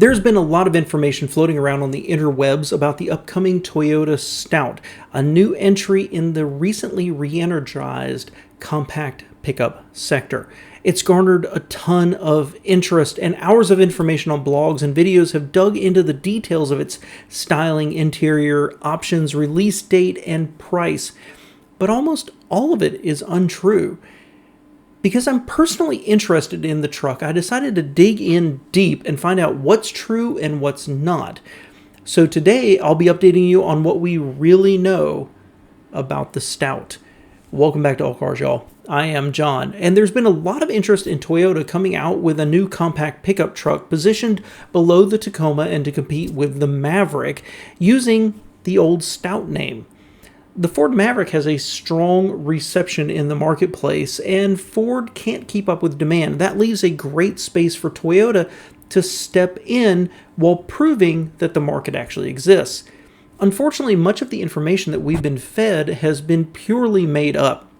There's been a lot of information floating around on the interwebs about the upcoming Toyota Stout, a new entry in the recently re-energized compact pickup sector. It's garnered a ton of interest, and hours of information on blogs and videos have dug into the details of its styling, interior, options, release date, and price. But almost all of it is untrue. Because I'm personally interested in the truck, I decided to dig in deep and find out what's true and what's not. So today, I'll be updating you on what we really know about the Stout. Welcome back to All Cars, y'all. I am John, and there's been a lot of interest in Toyota coming out with a new compact pickup truck positioned below the Tacoma and to compete with the Maverick using the old Stout name. The Ford Maverick has a strong reception in the marketplace, and Ford can't keep up with demand. That leaves a great space for Toyota to step in while proving that the market actually exists. Unfortunately, much of the information that we've been fed has been purely made up.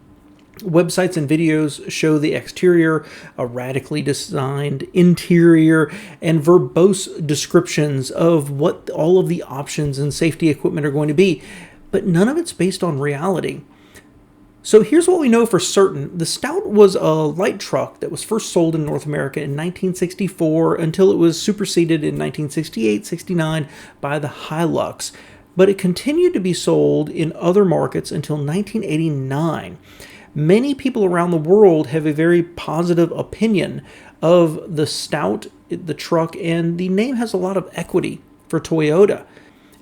Websites and videos show the exterior, a radically designed interior, and verbose descriptions of what all of the options and safety equipment are going to be. But none of it's based on reality. So here's what we know for certain. The Stout was a light truck that was first sold in North America in 1964 until it was superseded in 1968-69 by the Hilux. But it continued to be sold in other markets until 1989. Many people around the world have a very positive opinion of the Stout, the truck, and the name has a lot of equity for Toyota.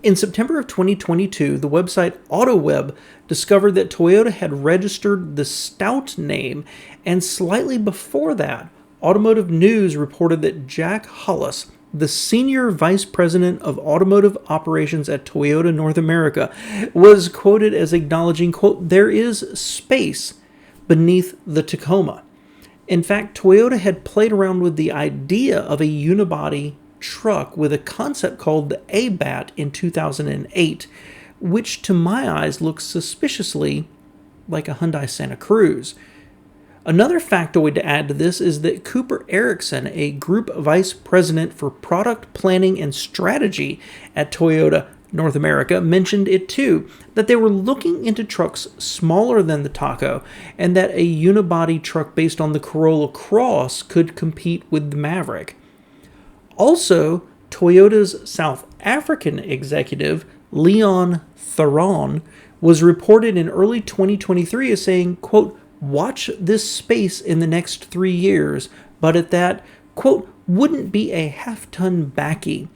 In September of 2022, the website AutoWeb discovered that Toyota had registered the Stout name, and slightly before that, Automotive News reported that Jack Hollis, the Senior Vice President of Automotive Operations at Toyota North America, was quoted as acknowledging, quote, "There is space beneath the Tacoma." In fact, Toyota had played around with the idea of a unibody truck with a concept called the A-Bat in 2008, which to my eyes looks suspiciously like a Hyundai Santa Cruz. Another factoid to add to this is that Cooper Erickson, a group vice president for product planning and strategy at Toyota North America, mentioned it too, that they were looking into trucks smaller than the Taco and that a unibody truck based on the Corolla Cross could compete with the Maverick. Also, Toyota's South African executive, Leon Theron, was reported in early 2023 as saying, quote, "Watch this space in the next 3 years, but at that, quote, wouldn't be a half-ton backy."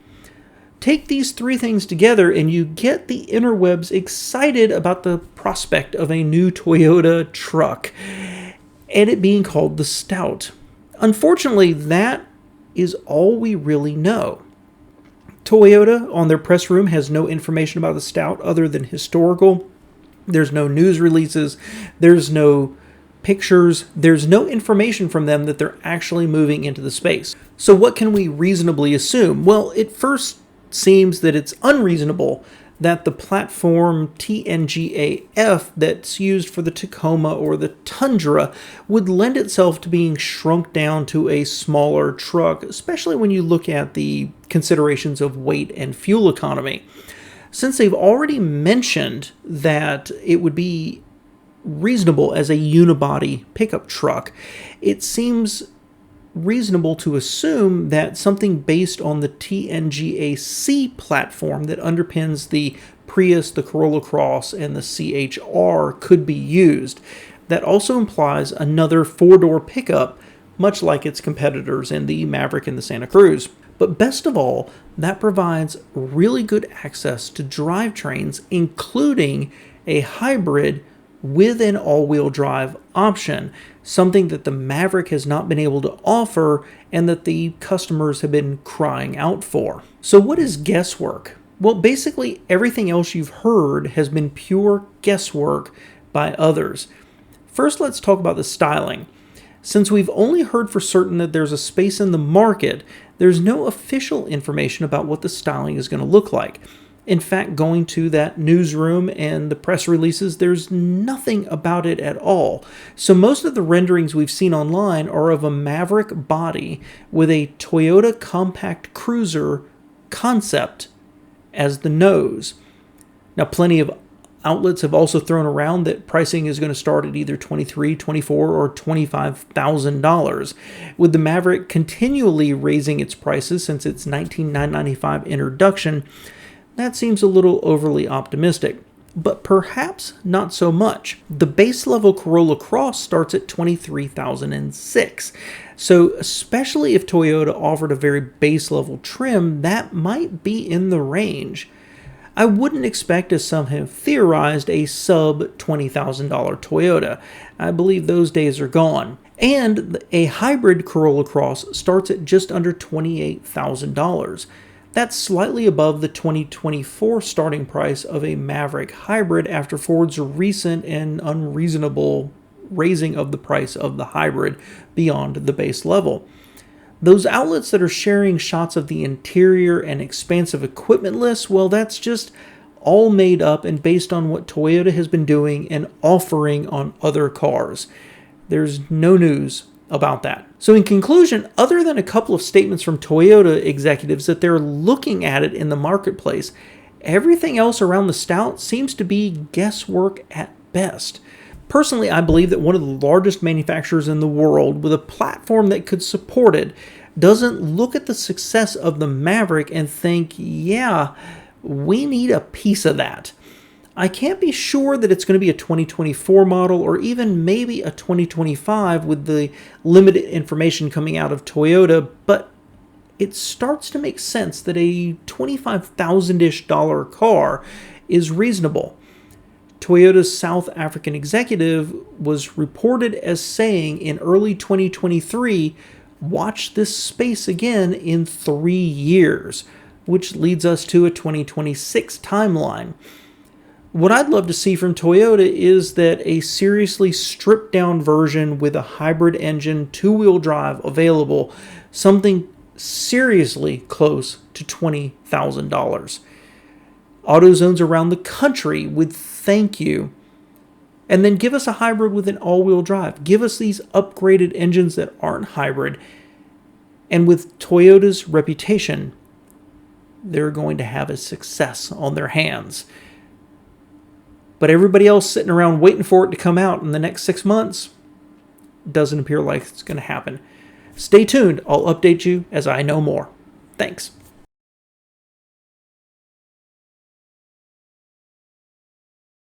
Take these three things together and you get the interwebs excited about the prospect of a new Toyota truck and it being called the Stout. Unfortunately, that is all we really know. Toyota, on their press room, has no information about the Stout other than historical. There's no news releases. There's no pictures. There's no information from them that they're actually moving into the space. So what can we reasonably assume? Well, it first seems that it's unreasonable that the platform TNGA-F that's used for the Tacoma or the Tundra would lend itself to being shrunk down to a smaller truck, especially when you look at the considerations of weight and fuel economy. Since they've already mentioned that it would be reasonable as a unibody pickup truck, it seems reasonable to assume that something based on the TNGA-C platform that underpins the Prius, the Corolla Cross, and the CHR could be used. That also implies another four-door pickup, much like its competitors in the Maverick and the Santa Cruz. But best of all, that provides really good access to drivetrains, including a hybrid with an all-wheel drive option, something that the Maverick has not been able to offer and that the customers have been crying out for. So what is guesswork? Well, basically everything else you've heard has been pure guesswork by others. First, let's talk about the styling. Since we've only heard for certain that there's a space in the market, there's no official information about what the styling is going to look like. In fact, going to that newsroom and the press releases, there's nothing about it at all. So most of the renderings we've seen online are of a Maverick body with a Toyota compact cruiser concept as the nose. Now, plenty of outlets have also thrown around that pricing is going to start at either $23,000, $24,000, or $25,000, with the Maverick continually raising its prices since its $19,995 introduction. That seems a little overly optimistic, but perhaps not so much. The base level Corolla Cross starts at $23,006. So especially if Toyota offered a very base level trim, that might be in the range. I wouldn't expect, as some have theorized, a sub $20,000 Toyota. I believe those days are gone. And a hybrid Corolla Cross starts at just under $28,000. That's slightly above the 2024 starting price of a Maverick hybrid after Ford's recent and unreasonable raising of the price of the hybrid beyond the base level. Those outlets that are sharing shots of the interior and expansive equipment lists, well, that's just all made up and based on what Toyota has been doing and offering on other cars. There's no news about that. So in conclusion, other than a couple of statements from Toyota executives that they're looking at it in the marketplace, everything else around the Stout seems to be guesswork at best. Personally, I believe that one of the largest manufacturers in the world with a platform that could support it doesn't look at the success of the Maverick and think, yeah, we need a piece of that. I can't be sure that it's going to be a 2024 model or even maybe a 2025 with the limited information coming out of Toyota, but it starts to make sense that a $25,000-ish car is reasonable. Toyota's South African executive was reported as saying in early 2023, watch this space again in 3 years, which leads us to a 2026 timeline. What I'd love to see from Toyota is that a seriously stripped down version with a hybrid engine, two-wheel drive available, something seriously close to $20,000. AutoZones around the country would thank you. And then give us a hybrid with an all-wheel drive. Give us these upgraded engines that aren't hybrid. And with Toyota's reputation, they're going to have a success on their hands. But everybody else sitting around waiting for it to come out in the next 6 months doesn't appear like it's going to happen. Stay tuned. I'll update you as I know more. Thanks.